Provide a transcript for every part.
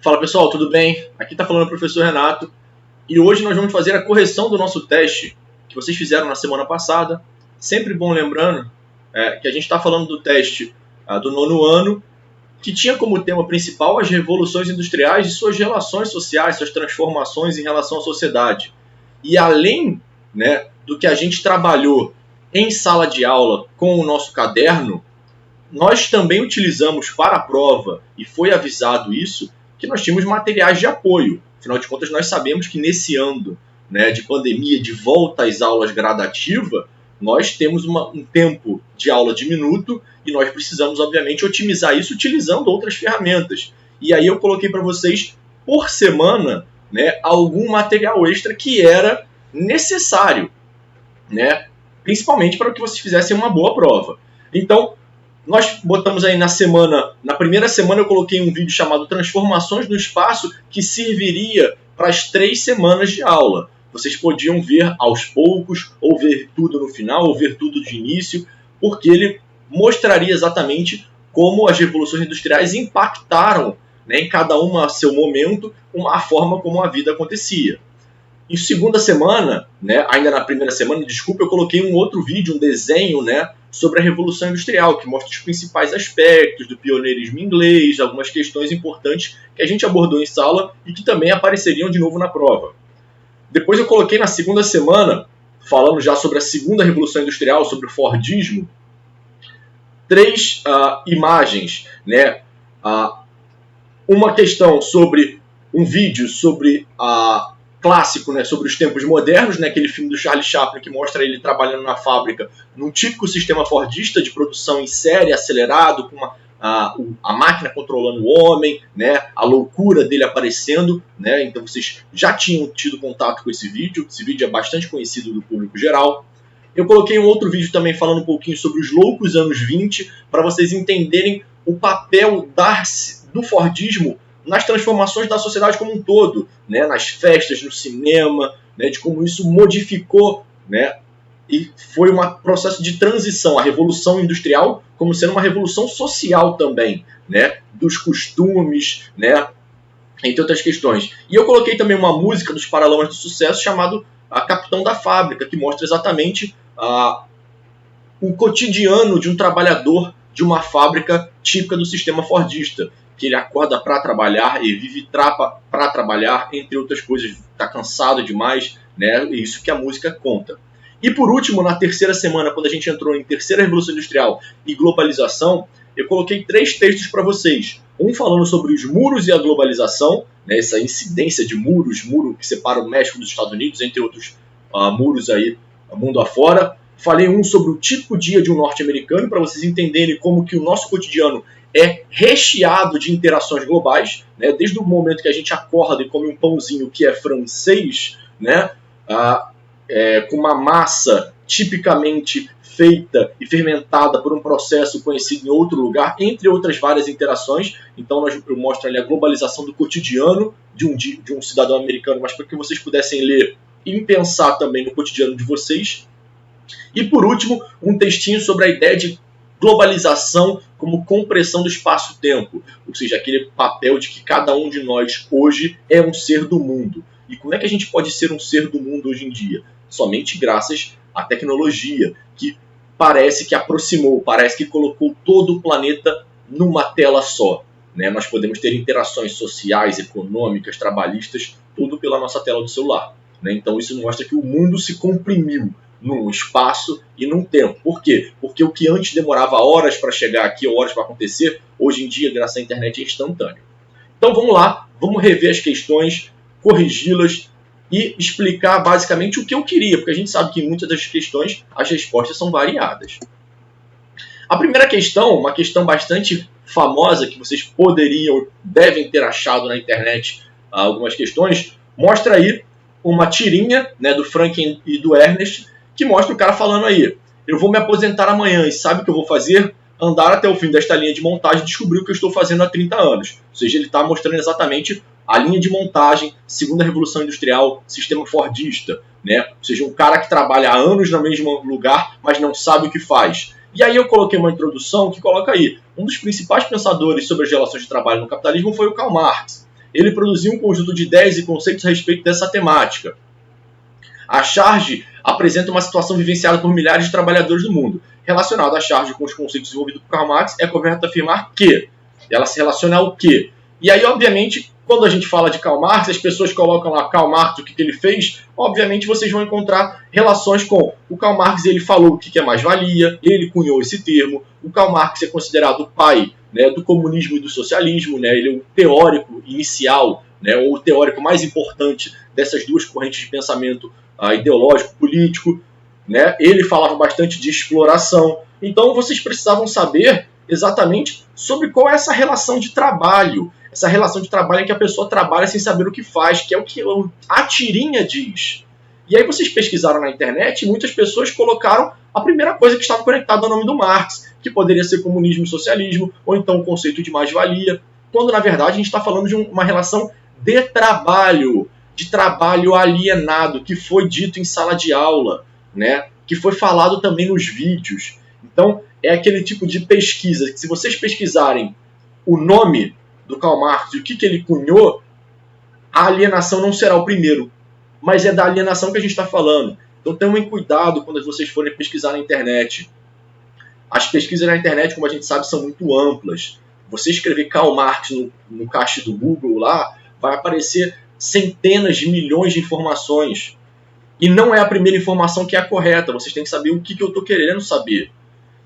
Fala pessoal, tudo bem? Aqui está falando o professor Renato e hoje nós vamos fazer a correção do nosso teste que vocês fizeram na semana passada. Sempre bom lembrando que a gente está falando do teste do 9º ano, que tinha como tema principal as revoluções industriais e suas relações sociais, suas transformações em relação à sociedade. E além do que a gente trabalhou em sala de aula com o nosso caderno, nós também utilizamos para a prova, e foi avisado isso, que nós tínhamos materiais de apoio. Afinal de contas, nós sabemos que nesse ano de pandemia, de volta às aulas gradativa, nós temos um tempo de aula diminuto e nós precisamos, obviamente, otimizar isso utilizando outras ferramentas. E aí eu coloquei para vocês, por semana, algum material extra que era necessário, principalmente para que vocês fizessem uma boa prova. Então, nós botamos aí na primeira semana eu coloquei um vídeo chamado Transformações no Espaço, que serviria para as 3 semanas de aula. Vocês podiam ver aos poucos, ou ver tudo no final, ou ver tudo de início, porque ele mostraria exatamente como as revoluções industriais impactaram, em cada uma a seu momento, a forma como a vida acontecia. Em segunda semana, ainda na primeira semana, eu coloquei um outro vídeo, um desenho, sobre a Revolução Industrial, que mostra os principais aspectos do pioneirismo inglês, algumas questões importantes que a gente abordou em sala e que também apareceriam de novo na prova. Depois eu coloquei na segunda semana, falando já sobre a segunda Revolução Industrial, sobre o Fordismo, 3 imagens, uma questão sobre um vídeo sobre clássico, sobre os tempos modernos, aquele filme do Charlie Chaplin que mostra ele trabalhando na fábrica num típico sistema fordista de produção em série, acelerado, com a máquina controlando o homem, a loucura dele aparecendo, então vocês já tinham tido contato com esse vídeo é bastante conhecido do público geral. Eu coloquei um outro vídeo também falando um pouquinho sobre os loucos anos 20, para vocês entenderem o papel do Fordismo nas transformações da sociedade como um todo, nas festas, no cinema, de como isso modificou, e foi um processo de transição, a Revolução Industrial como sendo uma revolução social também, dos costumes, entre outras questões. E eu coloquei também uma música dos Paralamas do Sucesso chamado Capitão da Fábrica, que mostra exatamente o cotidiano de um trabalhador de uma fábrica típica do sistema fordista, que ele acorda para trabalhar e vive para trabalhar, entre outras coisas, está cansado demais, é isso que a música conta. E por último, na terceira semana, quando a gente entrou em terceira Revolução Industrial e globalização, eu coloquei 3 textos para vocês. Um falando sobre os muros e a globalização, essa incidência de muro que separa o México dos Estados Unidos, entre outros muros aí, mundo afora. Falei um sobre o típico dia de um norte-americano, para vocês entenderem como que o nosso cotidiano é recheado de interações globais, desde o momento que a gente acorda e come um pãozinho que é francês, com uma massa tipicamente feita e fermentada por um processo conhecido em outro lugar, entre outras várias interações. Então eu mostro ali a globalização do cotidiano de um cidadão americano, mas para que vocês pudessem ler e pensar também no cotidiano de vocês. E por último, um textinho sobre a ideia de globalização como compressão do espaço-tempo, ou seja, aquele papel de que cada um de nós hoje é um ser do mundo. E como é que a gente pode ser um ser do mundo hoje em dia? Somente graças à tecnologia, que parece que aproximou, parece que colocou todo o planeta numa tela só. Nós podemos ter interações sociais, econômicas, trabalhistas, tudo pela nossa tela do celular. Então isso mostra que o mundo se comprimiu num espaço e num tempo. Por quê? Porque o que antes demorava horas para chegar aqui, ou horas para acontecer, hoje em dia, graças à internet, é instantâneo. Então vamos lá, vamos rever as questões, corrigi-las e explicar basicamente o que eu queria, porque a gente sabe que em muitas das questões as respostas são variadas. A primeira questão, uma questão bastante famosa, que vocês devem ter achado na internet algumas questões, mostra aí uma tirinha do Franklin e do Ernest, que mostra o cara falando aí: eu vou me aposentar amanhã e sabe o que eu vou fazer? Andar até o fim desta linha de montagem e descobrir o que eu estou fazendo há 30 anos. Ou seja, ele está mostrando exatamente a linha de montagem, segunda Revolução Industrial, sistema fordista. Ou seja, um cara que trabalha há anos no mesmo lugar, mas não sabe o que faz. E aí eu coloquei uma introdução que coloca aí: um dos principais pensadores sobre as relações de trabalho no capitalismo foi o Karl Marx. ele produziu um conjunto de ideias e conceitos a respeito dessa temática. A charge apresenta uma situação vivenciada por milhares de trabalhadores do mundo. Relacionado à charge com os conceitos desenvolvidos por Karl Marx, é correto afirmar que ela se relaciona ao quê? E aí, obviamente, quando a gente fala de Karl Marx, as pessoas colocam lá Karl Marx, o que ele fez, obviamente vocês vão encontrar relações com o Karl Marx, ele falou o que é mais-valia, ele cunhou esse termo, o Karl Marx é considerado o pai, né, do comunismo e do socialismo, né, ele é o teórico inicial, né, ou o teórico mais importante dessas duas correntes de pensamento ideológico, político, né, ele falava bastante de exploração, então vocês precisavam saber exatamente sobre qual é essa relação de trabalho, em que a pessoa trabalha sem saber o que faz, que é o que a tirinha diz. E aí vocês pesquisaram na internet e muitas pessoas colocaram a primeira coisa que estava conectada ao nome do Marx, que poderia ser comunismo e socialismo, ou então o conceito de mais-valia, quando na verdade a gente está falando de uma relação de trabalho alienado, que foi dito em sala de aula, né? Que foi falado também nos vídeos. Então, é aquele tipo de pesquisa que, se vocês pesquisarem o nome do Karl Marx e o que ele cunhou, a alienação não será o primeiro, mas é da alienação que a gente está falando. Então tomem cuidado quando vocês forem pesquisar na internet. As pesquisas na internet, como a gente sabe, são muito amplas. Você escrever Karl Marx no cache do Google lá, vai aparecer centenas de milhões de informações. E não é a primeira informação que é a correta. Vocês têm que saber o que eu estou querendo saber.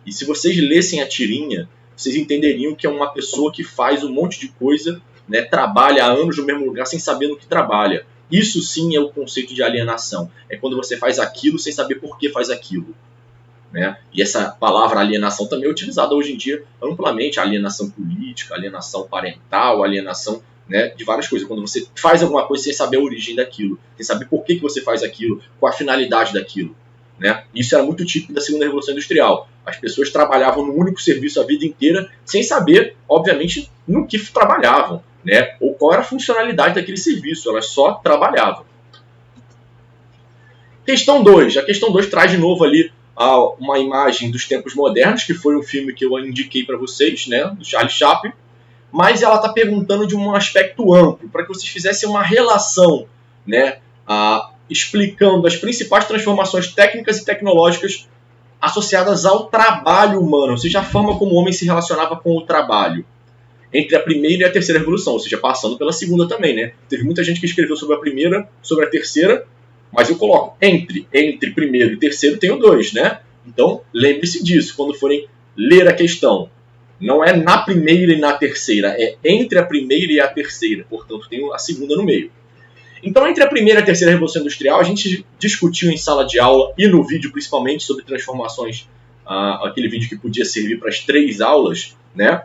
E se vocês lessem a tirinha, vocês entenderiam que é uma pessoa que faz um monte de coisa, né, trabalha há anos no mesmo lugar sem saber no que trabalha. Isso sim é o conceito de alienação. É quando você faz aquilo sem saber por que faz aquilo. Né? E essa palavra alienação também é utilizada hoje em dia amplamente. Alienação política, alienação parental, alienação, né, de várias coisas. Quando você faz alguma coisa sem saber a origem daquilo, sem saber por que você faz aquilo, qual a finalidade daquilo. Né? Isso era muito típico da segunda Revolução Industrial. As pessoas trabalhavam num único serviço a vida inteira sem saber, obviamente, no que trabalhavam, né? Ou qual era a funcionalidade daquele serviço. Elas só trabalhavam. Questão 2. A questão 2 traz de novo ali uma imagem dos tempos modernos, que foi um filme que eu indiquei para vocês, né, do Charlie Chaplin, mas ela está perguntando de um aspecto amplo, para que vocês fizessem uma relação, né, explicando as principais transformações técnicas e tecnológicas associadas ao trabalho humano, ou seja, a forma como o homem se relacionava com o trabalho, entre a primeira e a terceira revolução, ou seja, passando pela segunda também, né? Teve muita gente que escreveu sobre a primeira, sobre a terceira, mas eu coloco entre primeiro e terceiro tem o 2, né? Então, lembre-se disso quando forem ler a questão. Não é na primeira e na terceira, é entre a primeira e a terceira, portanto tem a segunda no meio. Então, entre a primeira e a terceira Revolução Industrial, a gente discutiu em sala de aula e no vídeo principalmente sobre transformações, aquele vídeo que podia servir para as 3 aulas, né?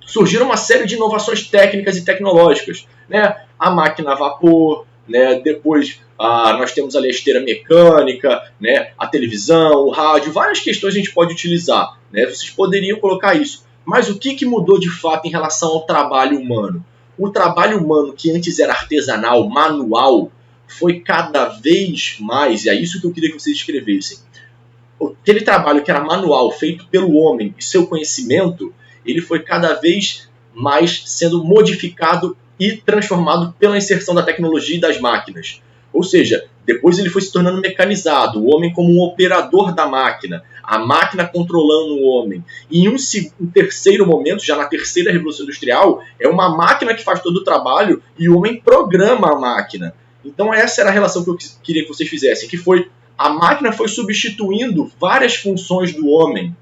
Surgiram uma série de inovações técnicas e tecnológicas, né? A máquina a vapor, né? Depois nós temos ali a esteira mecânica, né? A televisão, o rádio, várias questões a gente pode utilizar, né? Vocês poderiam colocar isso. Mas o que mudou de fato em relação ao trabalho humano? O trabalho humano, que antes era artesanal, manual, foi cada vez mais, e é isso que eu queria que vocês escrevessem, aquele trabalho que era manual, feito pelo homem e seu conhecimento, ele foi cada vez mais sendo modificado e transformado pela inserção da tecnologia e das máquinas. Ou seja, depois ele foi se tornando mecanizado, o homem como um operador da máquina, a máquina controlando o homem. E em um terceiro momento, já na terceira Revolução Industrial, é uma máquina que faz todo o trabalho e o homem programa a máquina. Então essa era a relação que eu queria que vocês fizessem, que foi a máquina foi substituindo várias funções do homem,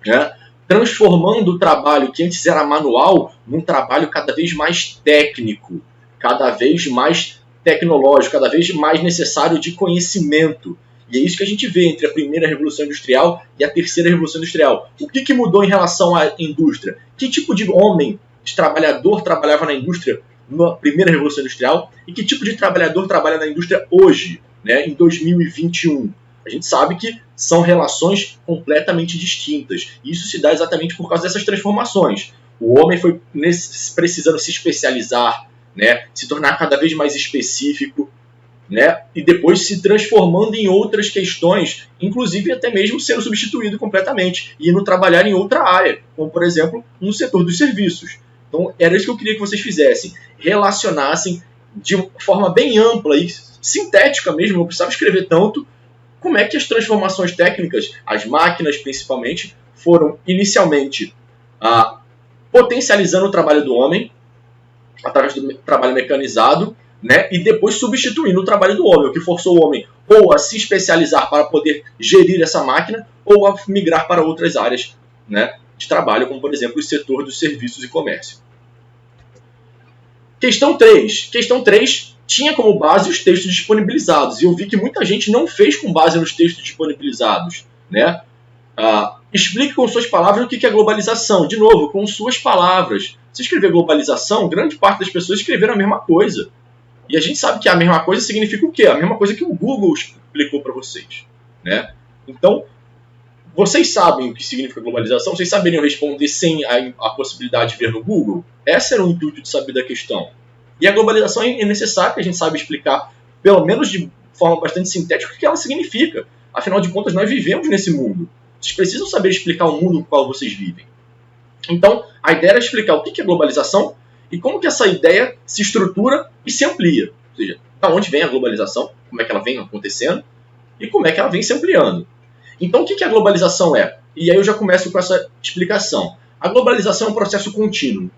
né? Transformando o trabalho que antes era manual num trabalho cada vez mais técnico, cada vez mais tecnológico, cada vez mais necessário de conhecimento. E é isso que a gente vê entre a primeira Revolução Industrial e a terceira Revolução Industrial. O que mudou em relação à indústria? Que tipo de homem, de trabalhador, trabalhava na indústria na primeira Revolução Industrial e que tipo de trabalhador trabalha na indústria hoje, né, em 2021? A gente sabe que são relações completamente distintas. E isso se dá exatamente por causa dessas transformações. O homem foi precisando se especializar, né, se tornar cada vez mais específico, né, e depois se transformando em outras questões, inclusive até mesmo sendo substituído completamente e indo trabalhar em outra área, como por exemplo no setor dos serviços. Então, era isso que eu queria que vocês fizessem. Relacionassem de forma bem ampla e sintética mesmo, não precisava escrever tanto, como é que as transformações técnicas, as máquinas principalmente, foram inicialmente potencializando o trabalho do homem, através do trabalho mecanizado, né, e depois substituindo o trabalho do homem, o que forçou o homem ou a se especializar para poder gerir essa máquina, ou a migrar para outras áreas, né, de trabalho, como por exemplo o setor dos serviços e comércio. Questão 3. Questão 3 tinha como base os textos disponibilizados, e eu vi que muita gente não fez com base nos textos disponibilizados, né? Explique com suas palavras o que é globalização. De novo, com suas palavras. Se escrever globalização, grande parte das pessoas escreveram a mesma coisa. E a gente sabe que a mesma coisa significa o quê? A mesma coisa que o Google explicou para vocês, né? Então, vocês sabem o que significa globalização? Vocês saberiam responder sem a possibilidade de ver no Google? Esse era o intuito de saber da questão. E a globalização é necessário que a gente saiba explicar, pelo menos de forma bastante sintética, o que ela significa. Afinal de contas, nós vivemos nesse mundo. Vocês precisam saber explicar o mundo no qual vocês vivem. Então, a ideia era explicar o que é globalização e como que essa ideia se estrutura e se amplia. Ou seja, da onde vem a globalização, como é que ela vem acontecendo e como é que ela vem se ampliando. Então, o que a globalização é? E aí eu já começo com essa explicação. A globalização é um processo contínuo.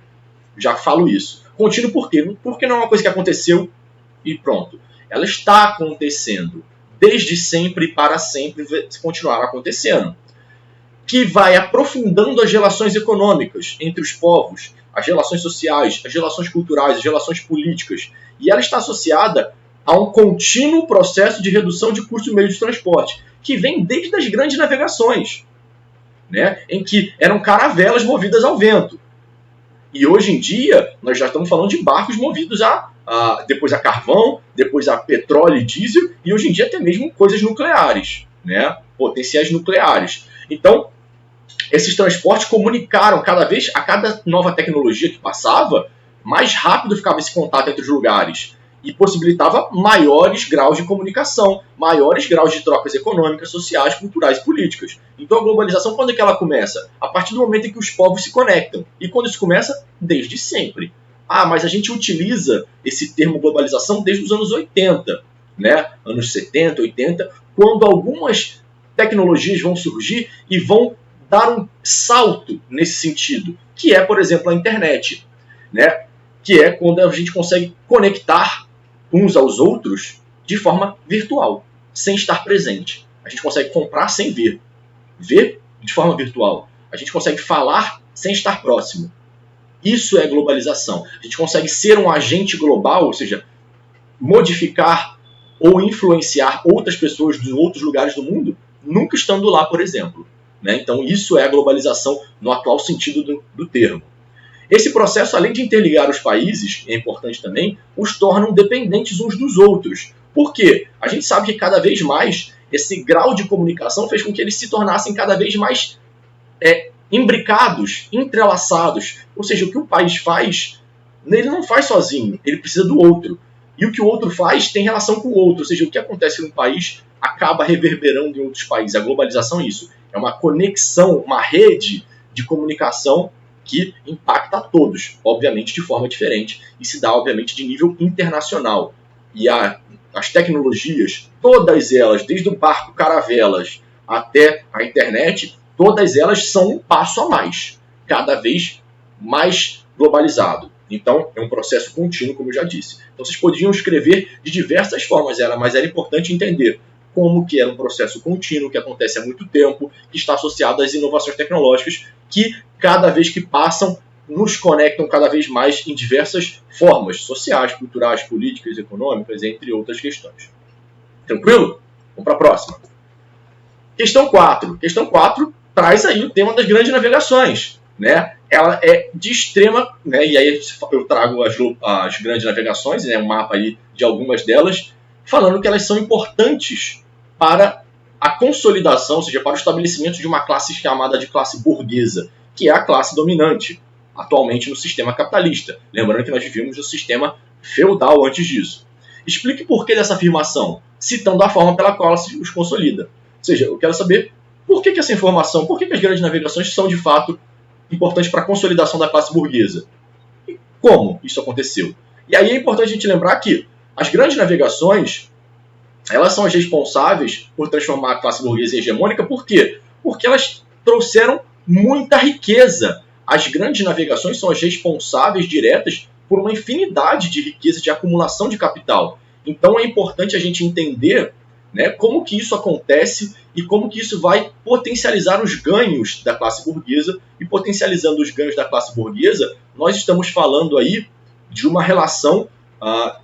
Já falo isso. Contínuo por quê? Porque não é uma coisa que aconteceu e pronto. Ela está acontecendo. Desde sempre e para sempre continuará acontecendo. Que vai aprofundando as relações econômicas entre os povos, as relações sociais, as relações culturais, as relações políticas. E ela está associada a um contínuo processo de redução de custo de meio de transporte, que vem desde as grandes navegações, né, em que eram caravelas movidas ao vento. E hoje em dia, nós já estamos falando de barcos movidos depois a carvão, depois a petróleo e diesel, e hoje em dia até mesmo coisas nucleares, né, potenciais nucleares. Então, esses transportes comunicaram a cada nova tecnologia que passava, mais rápido ficava esse contato entre os lugares e possibilitava maiores graus de comunicação, maiores graus de trocas econômicas, sociais, culturais e políticas. Então a globalização, quando é que ela começa? A partir do momento em que os povos se conectam. E quando isso começa? Desde sempre. Mas a gente utiliza esse termo globalização desde os anos 80, né? Anos 70, 80, quando algumas tecnologias vão surgir e vão dar um salto nesse sentido, que é, por exemplo, a internet, né? Que é quando a gente consegue conectar uns aos outros de forma virtual, sem estar presente. A gente consegue comprar sem ver de forma virtual. A gente consegue falar sem estar próximo. Isso é globalização. A gente consegue ser um agente global, ou seja, modificar ou influenciar outras pessoas de outros lugares do mundo, nunca estando lá, por exemplo. Né? Então, isso é a globalização no atual sentido do termo. Esse processo, além de interligar os países, é importante também, os tornam dependentes uns dos outros. Por quê? A gente sabe que cada vez mais esse grau de comunicação fez com que eles se tornassem cada vez mais imbricados, entrelaçados. Ou seja, o que o país faz, ele não faz sozinho, ele precisa do outro. E o que o outro faz tem relação com o outro. Ou seja, o que acontece num país acaba reverberando em outros países. A globalização é isso. É uma conexão, uma rede de comunicação que impacta a todos, obviamente de forma diferente, e se dá, obviamente, de nível internacional. E as tecnologias, todas elas, desde o barco, caravelas, até a internet, todas elas são um passo a mais, cada vez mais globalizado. Então, é um processo contínuo, como eu já disse. Então, vocês podiam escrever de diversas formas, mas era importante entender como que era um processo contínuo, que acontece há muito tempo, que está associado às inovações tecnológicas, que cada vez que passam, nos conectam cada vez mais em diversas formas, sociais, culturais, políticas, econômicas, entre outras questões. Tranquilo? Vamos para a próxima. Questão 4. Questão 4 traz aí o tema das grandes navegações. Né? Ela é de extrema, né? E aí eu trago as grandes navegações, né? Um mapa aí de algumas delas, falando que elas são importantes para a consolidação, ou seja, para o estabelecimento de uma classe chamada de classe burguesa, que é a classe dominante atualmente no sistema capitalista. Lembrando que nós vivíamos no sistema feudal antes disso. Explique por que dessa afirmação, citando a forma pela qual ela os consolida. Ou seja, eu quero saber por que essa informação, por que as grandes navegações são de fato importantes para a consolidação da classe burguesa. como isso aconteceu? E aí é importante a gente lembrar que as grandes navegações, elas são as responsáveis por transformar a classe burguesa em hegemônica. Por quê? Porque elas trouxeram muita riqueza. As grandes navegações são as responsáveis diretas por uma infinidade de riqueza, de acumulação de capital. Então é importante a gente entender, né, como que isso acontece e como que isso vai potencializar os ganhos da classe burguesa. E potencializando os ganhos da classe burguesa, nós estamos falando aí de uma relação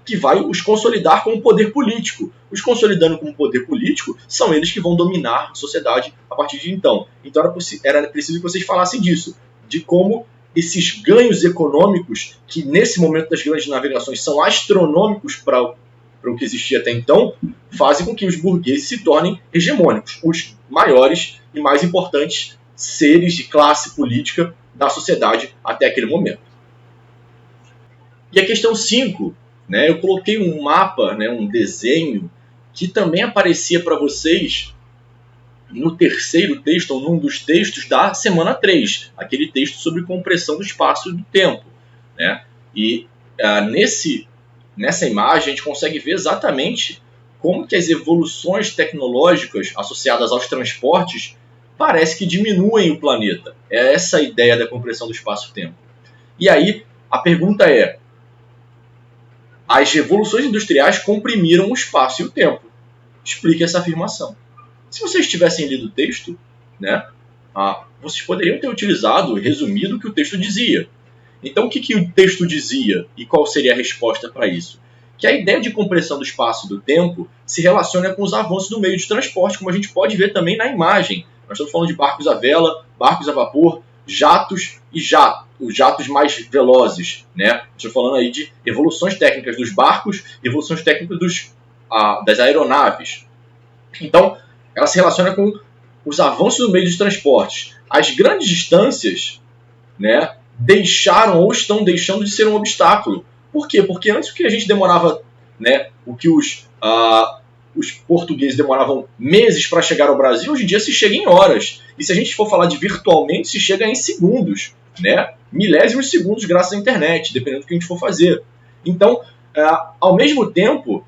que vai os consolidar como poder político. Os consolidando como poder político, são eles que vão dominar a sociedade a partir de então. Então era preciso que vocês falassem disso, de como esses ganhos econômicos, que nesse momento das grandes navegações são astronômicos para o que existia até então, fazem com que os burgueses se tornem hegemônicos, os maiores e mais importantes seres de classe política da sociedade até aquele momento. E a questão 5, né, eu coloquei um mapa, né, um desenho, que também aparecia para vocês no terceiro texto, ou num dos textos da semana 3, aquele texto sobre compressão do espaço e do tempo, né? E nessa imagem a gente consegue ver exatamente como que as evoluções tecnológicas associadas aos transportes parece que diminuem o planeta. É essa a ideia da compressão do espaço-tempo. E aí a pergunta é: as revoluções industriais comprimiram o espaço e o tempo. Explique essa afirmação. Se vocês tivessem lido o texto, né, vocês poderiam ter utilizado e resumido o que o texto dizia. Então, o que o texto dizia e qual seria a resposta para isso? Que a ideia de compressão do espaço e do tempo se relaciona com os avanços do meio de transporte, como a gente pode ver também na imagem. Nós estamos falando de barcos a vela, barcos a vapor, jatos e os jatos mais velozes, né? Estamos falando aí de evoluções técnicas dos barcos, evoluções técnicas das aeronaves. Então, ela se relaciona com os avanços no meio de transportes. As grandes distâncias, né, deixaram ou estão deixando de ser um obstáculo. Por quê? Porque antes o que a gente demorava, né, o que os portugueses demoravam meses para chegar ao Brasil, hoje em dia se chega em horas. E se a gente for falar de virtualmente, se chega em segundos, né? Milésimos de segundos graças à internet, dependendo do que a gente for fazer. Então, ao mesmo tempo,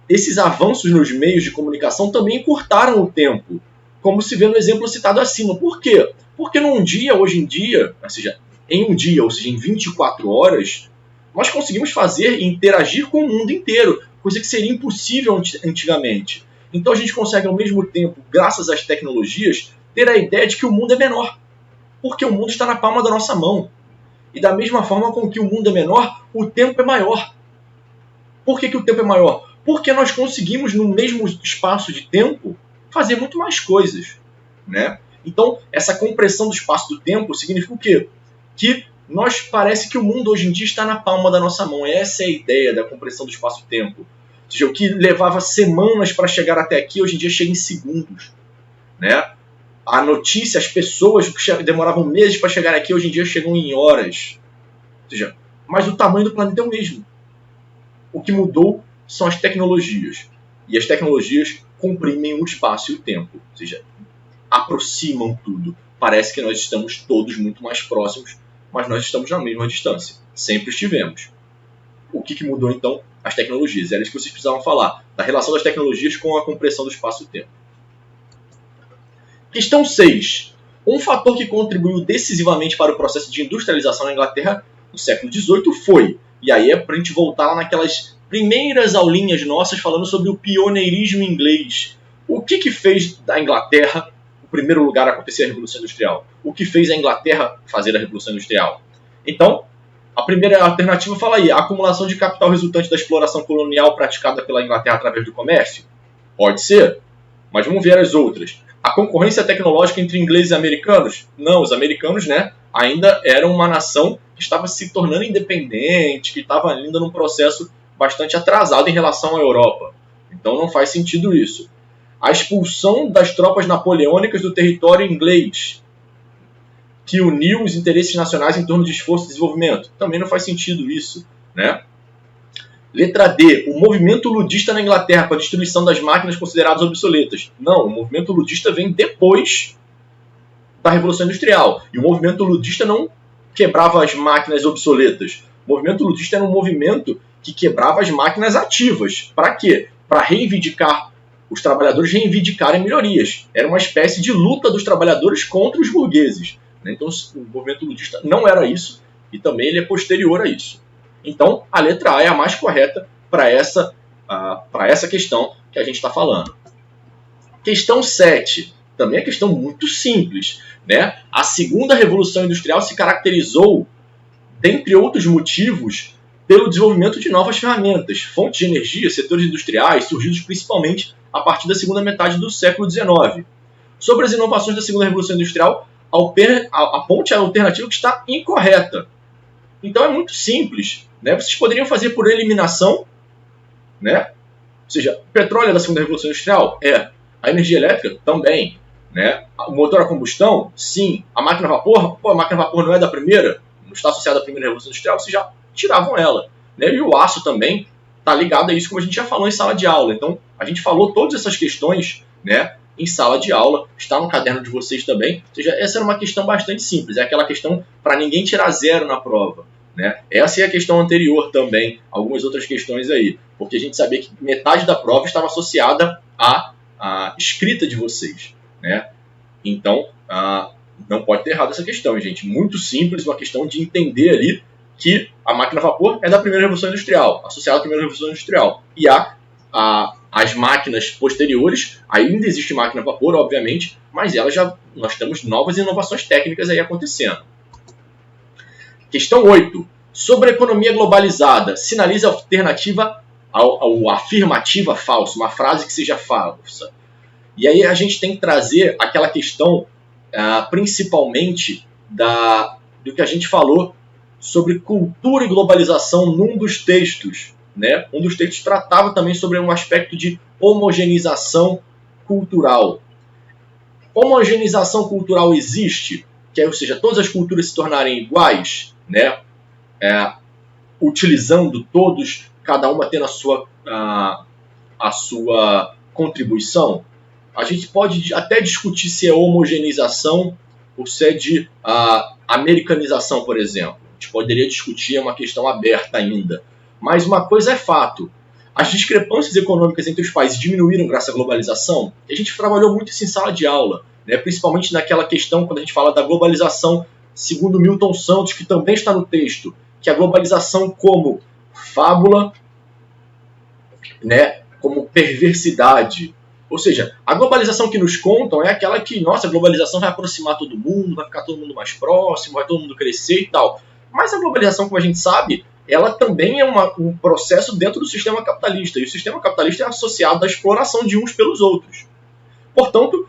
esses avanços nos meios de comunicação também encurtaram o tempo, como se vê no exemplo citado acima. Por quê? Porque num dia, hoje em dia, em um dia, ou seja, em 24 horas, nós conseguimos fazer e interagir com o mundo inteiro, coisa que seria impossível antigamente. Então a gente consegue, ao mesmo tempo, graças às tecnologias, ter a ideia de que o mundo é menor, porque o mundo está na palma da nossa mão. E da mesma forma com que o mundo é menor, o tempo é maior. Por que o tempo é maior? Porque nós conseguimos, no mesmo espaço de tempo, fazer muito mais coisas, né? Então, essa compressão do espaço do tempo significa o quê? Que parece que o mundo hoje em dia está na palma da nossa mão. Essa é a ideia da compressão do espaço-tempo. Ou seja, o que levava semanas para chegar até aqui, hoje em dia chega em segundos, né? A notícia, as pessoas que demoravam meses para chegar aqui, hoje em dia chegam em horas. Ou seja, mas o tamanho do planeta é o mesmo. O que mudou são as tecnologias. E as tecnologias comprimem o espaço e o tempo. Ou seja, aproximam tudo. Parece que nós estamos todos muito mais próximos, mas nós estamos na mesma distância. Sempre estivemos. O que mudou, então? As tecnologias. Era isso que vocês precisavam falar. Da relação das tecnologias com a compressão do espaço e o tempo. Questão 6. Um fator que contribuiu decisivamente para o processo de industrialização na Inglaterra no século XVIII foi, e aí é para a gente voltar lá naquelas primeiras aulinhas nossas falando sobre o pioneirismo inglês. O que fez da Inglaterra o primeiro lugar a acontecer a Revolução Industrial? O que fez a Inglaterra fazer a Revolução Industrial? Então, a primeira alternativa fala aí, a acumulação de capital resultante da exploração colonial praticada pela Inglaterra através do comércio? Pode ser, mas vamos ver as outras. A concorrência tecnológica entre ingleses e americanos? Não, os americanos, né, ainda eram uma nação que estava se tornando independente, que estava ainda num processo bastante atrasado em relação à Europa. Então não faz sentido isso. A expulsão das tropas napoleônicas do território inglês, que uniu os interesses nacionais em torno de esforço de desenvolvimento. Também não faz sentido isso, né? Letra D. O movimento ludista na Inglaterra com a destruição das máquinas consideradas obsoletas. Não, o movimento ludista vem depois da Revolução Industrial. E o movimento ludista não quebrava as máquinas obsoletas. O movimento ludista era um movimento que quebrava as máquinas ativas. Para quê? Para reivindicar, os trabalhadores reivindicarem melhorias. Era uma espécie de luta dos trabalhadores contra os burgueses. Então, o movimento ludista não era isso, e também ele é posterior a isso. Então, a letra A é a mais correta para essa questão que a gente está falando. Questão 7. Também é questão muito simples, né? A segunda Revolução Industrial se caracterizou, dentre outros motivos, pelo desenvolvimento de novas ferramentas, fontes de energia, setores industriais, surgidos principalmente a partir da segunda metade do século XIX. Sobre as inovações da segunda Revolução Industrial, aponte a alternativa que está incorreta. Então é muito simples, né? Vocês poderiam fazer por eliminação, né? Ou seja, o petróleo é da segunda Revolução Industrial? É. A energia elétrica? Também. Né? O motor a combustão? Sim. A máquina a vapor? Pô, a máquina a vapor não é da primeira? Não está associada à primeira Revolução Industrial? Vocês já tiravam ela. Né? E o aço também está ligado a isso, como a gente já falou em sala de aula. Então, a gente falou todas essas questões, né, em sala de aula. Está no caderno de vocês também. Ou seja, essa era uma questão bastante simples. É aquela questão para ninguém tirar zero na prova. Né? Essa é a questão anterior também, algumas outras questões aí. Porque a gente sabia que metade da prova estava associada à escrita de vocês. Né? Então, não pode ter errado essa questão, gente. Muito simples, uma questão de entender ali que a máquina a vapor é da primeira Revolução Industrial, associada à primeira Revolução Industrial. E as máquinas posteriores, ainda existe máquina a vapor, obviamente, mas nós temos novas inovações técnicas aí acontecendo. Questão 8. Sobre a economia globalizada, sinaliza a alternativa ao afirmativa falsa, uma frase que seja falsa. E aí a gente tem que trazer aquela questão, principalmente, do que a gente falou sobre cultura e globalização num dos textos. Né? Um dos textos tratava também sobre um aspecto de homogeneização cultural. Homogeneização cultural existe, ou seja, todas as culturas se tornarem iguais, né? Utilizando todos, cada uma tendo a sua contribuição. A gente pode até discutir se é homogeneização ou se é de americanização, por exemplo. A gente poderia discutir, é uma questão aberta ainda. Mas uma coisa é fato. As discrepâncias econômicas entre os países diminuíram graças à globalização. A gente trabalhou muito isso em sala de aula, né? Principalmente naquela questão, quando a gente fala da globalização, segundo Milton Santos, que também está no texto, que a globalização como fábula, né? Como perversidade. Ou seja, a globalização que nos contam é aquela que, nossa, a globalização vai aproximar todo mundo, vai ficar todo mundo mais próximo, vai todo mundo crescer e tal. Mas a globalização, como a gente sabe, ela também é um processo dentro do sistema capitalista. E o sistema capitalista é associado à exploração de uns pelos outros. Portanto,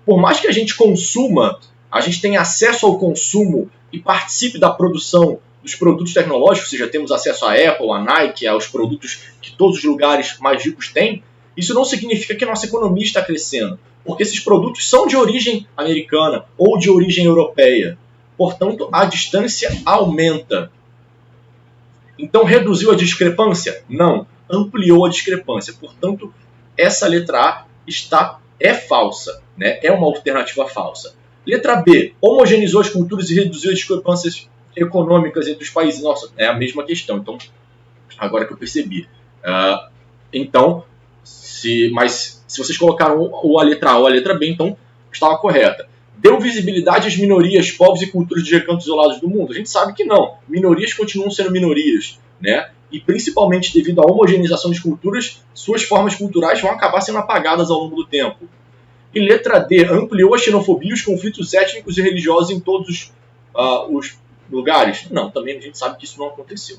por mais que a gente consuma, a gente tenha acesso ao consumo e participe da produção dos produtos tecnológicos, ou seja, temos acesso à Apple, à Nike, aos produtos que todos os lugares mais ricos têm, isso não significa que a nossa economia está crescendo, porque esses produtos são de origem americana ou de origem europeia. Portanto, a distância aumenta. Então, reduziu a discrepância? Não. Ampliou a discrepância. Portanto, essa letra A é falsa. Né? É uma alternativa falsa. Letra B. Homogeneizou as culturas e reduziu as discrepâncias econômicas entre os países. Nossa, é a mesma questão. Então, agora que eu percebi. Mas se vocês colocaram a letra A ou a letra B, então estava correta. Deu visibilidade às minorias, povos e culturas de recantos isolados do mundo? A gente sabe que não. Minorias continuam sendo minorias, né? E principalmente devido à homogeneização de culturas, suas formas culturais vão acabar sendo apagadas ao longo do tempo. E letra D, ampliou a xenofobia e os conflitos étnicos e religiosos em todos os lugares? Não, também a gente sabe que isso não aconteceu.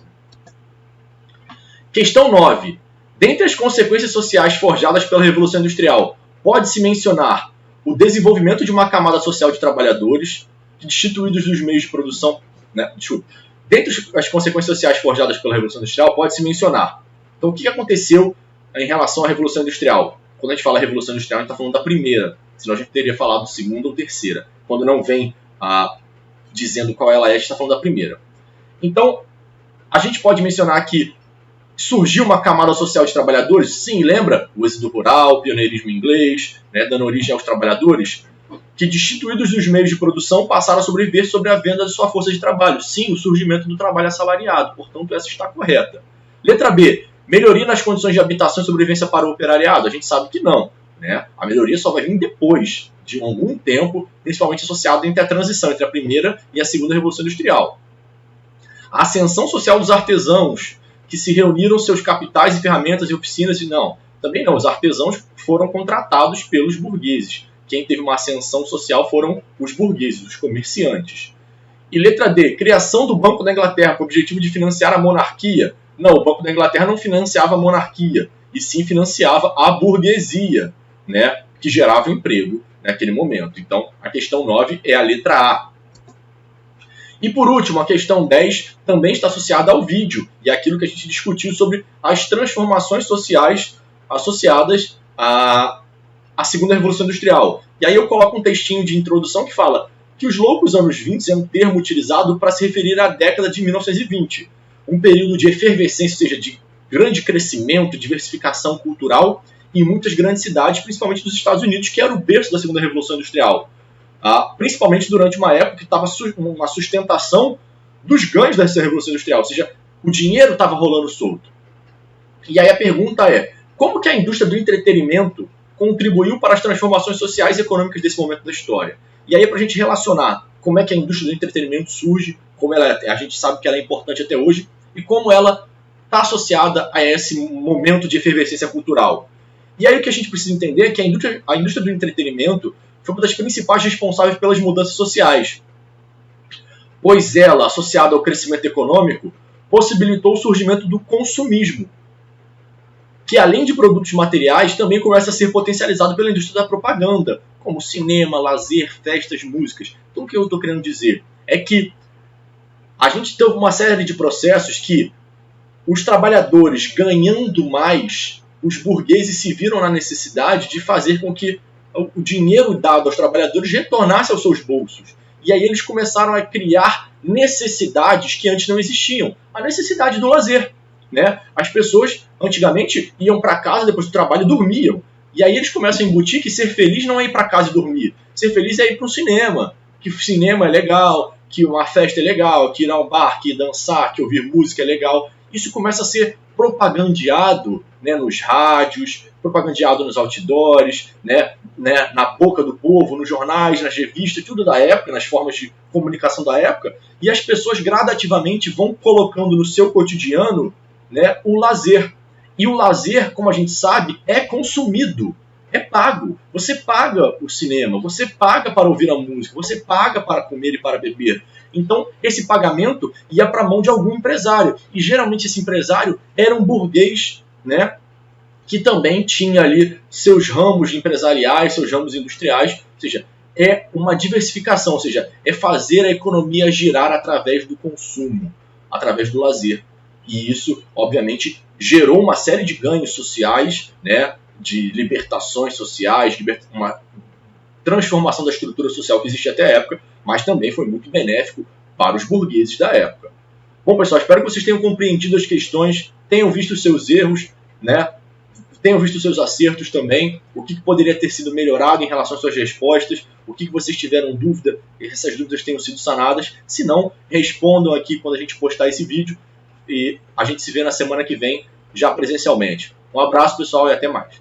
Questão 9. Dentre as consequências sociais forjadas pela Revolução Industrial, pode-se mencionar o desenvolvimento de uma camada social de trabalhadores destituídos dos meios de produção. Né? Dentre as consequências sociais forjadas pela Revolução Industrial, pode-se mencionar. Então, o que aconteceu em relação à Revolução Industrial? Quando a gente fala Revolução Industrial, a gente está falando da primeira, senão a gente teria falado segunda ou terceira. Quando não vem dizendo qual ela é, a gente está falando da primeira. Então, a gente pode mencionar que surgiu uma camada social de trabalhadores? Sim, lembra? O êxodo rural, o pioneirismo inglês, né, dando origem aos trabalhadores. que, destituídos dos meios de produção, passaram a sobreviver sobre a venda de sua força de trabalho. Sim, o surgimento do trabalho assalariado, portanto, essa está correta. Letra B, melhoria nas condições de habitação e sobrevivência para o operariado? A gente sabe que não, né? A melhoria só vai vir depois de algum tempo, principalmente associado entre a transição entre a primeira e a segunda Revolução Industrial. A ascensão social dos artesãos, que se reuniram seus capitais e ferramentas e oficinas, e não, também não, os artesãos foram contratados pelos burgueses. Quem teve uma ascensão social foram os burgueses, os comerciantes. E letra D, criação do Banco da Inglaterra com o objetivo de financiar a monarquia. Não, o Banco da Inglaterra não financiava a monarquia, e sim financiava a burguesia, né, que gerava emprego naquele momento. Então, a questão 9 é a letra A. E por último, a questão 10 também está associada ao vídeo, e é aquilo que a gente discutiu sobre as transformações sociais associadas à segunda Revolução Industrial. E aí eu coloco um textinho de introdução que fala que os loucos anos 20 é um termo utilizado para se referir à década de 1920, um período de efervescência, ou seja, de grande crescimento, diversificação cultural em muitas grandes cidades, principalmente dos Estados Unidos, que era o berço da segunda Revolução Industrial. Principalmente durante uma época que estava uma sustentação dos ganhos dessa Revolução Industrial, ou seja, o dinheiro estava rolando solto. E aí a pergunta é, como que a indústria do entretenimento contribuiu para as transformações sociais e econômicas desse momento da história? E aí, para a gente relacionar como é que a indústria do entretenimento surge, como a gente sabe que ela é importante até hoje, e como ela está associada a esse momento de efervescência cultural. E aí o que a gente precisa entender é que a indústria do entretenimento foi uma das principais responsáveis pelas mudanças sociais, pois ela, associada ao crescimento econômico, possibilitou o surgimento do consumismo, que além de produtos materiais, também começa a ser potencializado pela indústria da propaganda, como cinema, lazer, festas, músicas. Então o que eu estou querendo dizer é que a gente teve uma série de processos que os trabalhadores ganhando mais, os burgueses se viram na necessidade de fazer com que o dinheiro dado aos trabalhadores retornasse aos seus bolsos. E aí eles começaram a criar necessidades que antes não existiam. A necessidade do lazer, né? As pessoas antigamente iam para casa depois do trabalho e dormiam. E aí eles começam a embutir que ser feliz não é ir para casa e dormir. Ser feliz é ir para o cinema. Que o cinema é legal, que uma festa é legal, que ir ao bar, que dançar, que ouvir música é legal. Isso começa a ser propagandeado, né, nos rádios, propagandeado nos outdoors, né, na boca do povo, nos jornais, nas revistas, tudo da época, nas formas de comunicação da época, e as pessoas gradativamente vão colocando no seu cotidiano, né, o lazer. E o lazer, como a gente sabe, é consumido, é pago. Você paga o cinema, você paga para ouvir a música, você paga para comer e para beber. Então, esse pagamento ia para a mão de algum empresário. E geralmente esse empresário era um burguês, né, que também tinha ali seus ramos empresariais, seus ramos industriais. Ou seja, é uma diversificação, ou seja, é fazer a economia girar através do consumo, através do lazer. E isso, obviamente, gerou uma série de ganhos sociais, né, de libertações sociais, uma transformação da estrutura social que existia até a época, mas também foi muito benéfico para os burgueses da época. Bom, pessoal, espero que vocês tenham compreendido as questões, tenham visto os seus erros, né? Tenham visto os seus acertos também, o que poderia ter sido melhorado em relação às suas respostas, o que vocês tiveram dúvida, e essas dúvidas tenham sido sanadas. Se não, respondam aqui quando a gente postar esse vídeo e a gente se vê na semana que vem, já presencialmente. Um abraço, pessoal, e até mais.